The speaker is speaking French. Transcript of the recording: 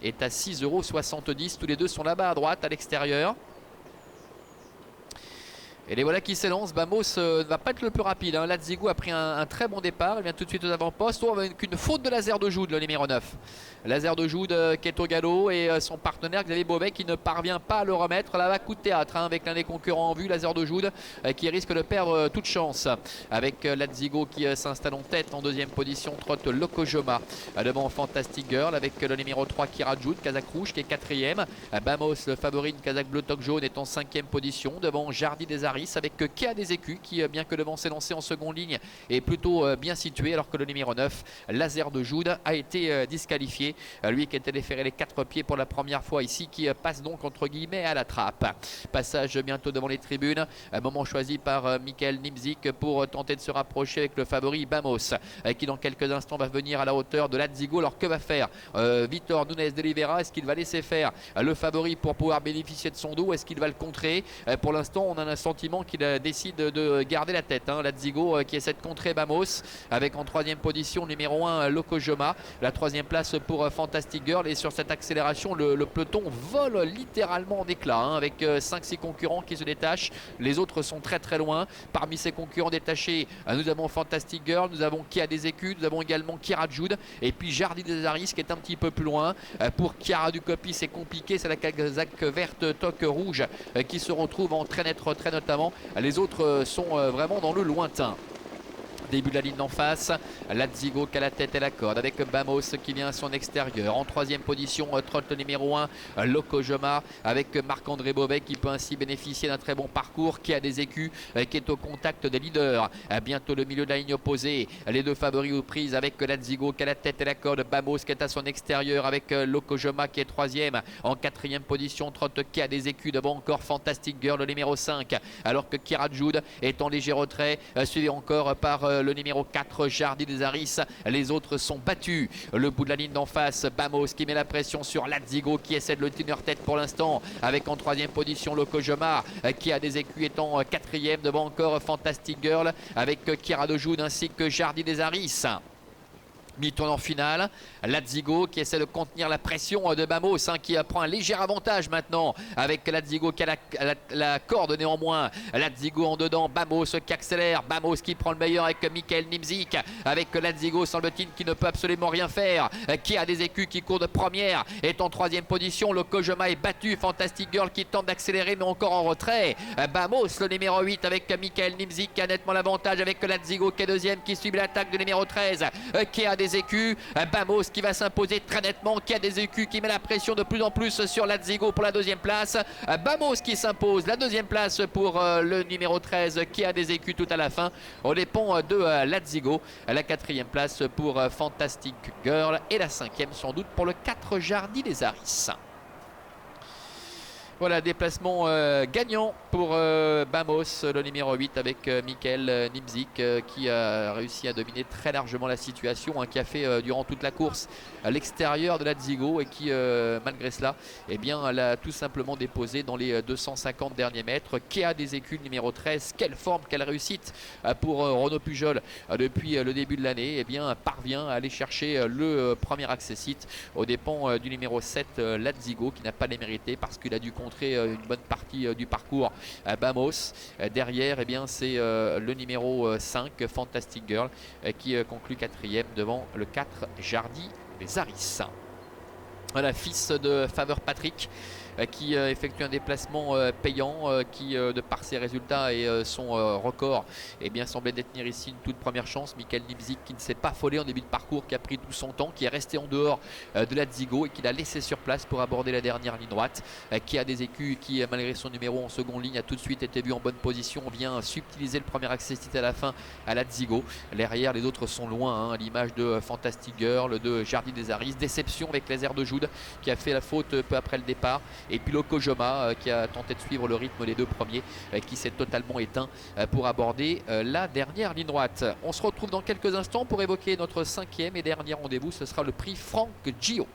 est à 6,70 €. Tous les deux sont là-bas à droite, à l'extérieur. Et les voilà qui s'élancent. Bamos ne va pas être le plus rapide. Lazigo a pris un très bon départ. Il vient tout de suite aux avant-postes. Avec une faute de Laser de Joude, le numéro 9. Laser de Joude qui est au galop et son partenaire Xavier Beauvais qui ne parvient pas à le remettre. Là-bas, coup de théâtre avec l'un des concurrents en vue, Laser de Joude, qui risque de perdre toute chance. Avec Lazigo qui s'installe en tête en deuxième position. Trotte Lokojoma devant Fantastic Girl avec le numéro 3 qui rajoute Kazakh Rouge qui est quatrième. Bamos, le favori de Kazakh Bleu Toc Jaune, est en cinquième position devant Jardy des Aris avec Kea des Écus qui, bien que devant s'élancer en seconde ligne, est plutôt bien situé, alors que le numéro 9, Laser de Joude, a été disqualifié. Lui qui était déféré les 4 pieds pour la première fois ici, qui passe donc entre guillemets à la trappe. Passage bientôt devant les tribunes, moment choisi par Michael Nimzik pour tenter de se rapprocher avec le favori Bamos, qui dans quelques instants va venir à la hauteur de Lazigo. Alors que va faire Vitor Nunes de Oliveira? Est-ce qu'il va laisser faire le favori pour pouvoir bénéficier de son dos? Est-ce qu'il va le contrer? Pour l'instant, on a un sentiment qu'il décide de garder la tête. Lazigo qui essaie de contrer Bamos avec en troisième position numéro 1 Lokojoma. La troisième place pour Fantastic Girl. Et sur cette accélération, le peloton vole littéralement en éclats avec 5-6 concurrents qui se détachent. Les autres sont très très loin. Parmi ces concurrents détachés, nous avons Fantastic Girl, nous avons Kea des Écus, nous avons également Kira Jude et puis Jardy des Aris qui est un petit peu plus loin. Pour Chiara Ducopy, c'est compliqué, c'est la Kazakh verte Toc Rouge qui se retrouve en très net retrait notamment. Les autres sont vraiment dans le lointain. Début de la ligne d'en face, Lazigo qui a la tête et la corde avec Bamos qui vient à son extérieur. En troisième position, trotte le numéro 1 Lokojoma avec Marc-André Beauvais qui peut ainsi bénéficier d'un très bon parcours, qui a des écus, qui est au contact des leaders. Bientôt le milieu de la ligne opposée, les deux favoris aux prises avec Lazigo qui a la tête et la corde, Bamos qui est à son extérieur avec Lokojoma qui est troisième. En quatrième position, trotte qui a des écus devant encore Fantastic Girl, le numéro 5, alors que Kira Jude est en léger retrait, suivi encore par le numéro 4 Jardy des Aris. Les autres sont battus. Le bout de la ligne d'en face, Bamos qui met la pression sur Lazigo qui essaie de le tenir tête pour l'instant avec en troisième position Lokojoma qui a des écus étant quatrième devant encore Fantastic Girl avec Kira de Joude ainsi que Jardy des Aris. Mi-tournant final, Lazigo qui essaie de contenir la pression de Bamos qui prend un léger avantage maintenant avec Lazigo qui a la corde néanmoins. Lazigo en dedans, Bamos qui accélère, Bamos qui prend le meilleur avec Michael Nimzik, avec Lazigo semble-t-il qui ne peut absolument rien faire, qui a des écus qui court de première, est en troisième position. Le Kojama est battu, Fantastic Girl qui tente d'accélérer mais encore en retrait. Bamos le numéro 8 avec Michael Nimzik qui a nettement l'avantage avec Lazigo qui est deuxième, qui suit l'attaque de numéro 13 qui a des écus. Bamos qui va s'imposer très nettement, qui a des écus, qui met la pression de plus en plus sur Lazigo pour la deuxième place. Bamos qui s'impose, la deuxième place pour le numéro 13 qui a des écus tout à la fin. On dépend de Lazigo. La quatrième place pour Fantastic Girl et la cinquième sans doute pour le 4 Jardy des Aris. Voilà, déplacement gagnant pour Bamos, le numéro 8 avec Michael Nimzik qui a réussi à dominer très largement la situation, qui a fait durant toute la course à l'extérieur de Lazigo et qui malgré cela l'a tout simplement déposé dans les 250 derniers mètres. Kea des Écus, numéro 13, quelle forme, quelle réussite pour Renaud Pujol depuis le début de l'année, parvient à aller chercher le premier accessite aux dépens du numéro 7 Lazigo qui n'a pas les mérité parce qu'il a dû contrer une bonne partie du parcours à Bamos. Derrière c'est le numéro 5 Fantastic Girl qui conclut quatrième devant le 4 Jardy des Aris. Voilà, fils de Faveur Patrick qui effectue un déplacement payant qui de par ses résultats et son record semblait détenir ici une toute première chance. Michael Nimzik qui ne s'est pas affolé en début de parcours, qui a pris tout son temps, qui est resté en dehors de Lazigo et qui l'a laissé sur place pour aborder la dernière ligne droite, qui a des écus qui malgré son numéro en seconde ligne a tout de suite été vu en bonne position, vient subtiliser le premier accessite à la fin à Lazigo. Derrière les autres sont loin, à l'image de Fantastic Girl, de Jardy des Aris. Déception avec Laser de Joude qui a fait la faute peu après le départ. Et puis Lokojoma qui a tenté de suivre le rythme des deux premiers qui s'est totalement éteint pour aborder la dernière ligne droite. On se retrouve dans quelques instants pour évoquer notre cinquième et dernier rendez-vous. Ce sera le prix Franck Gio.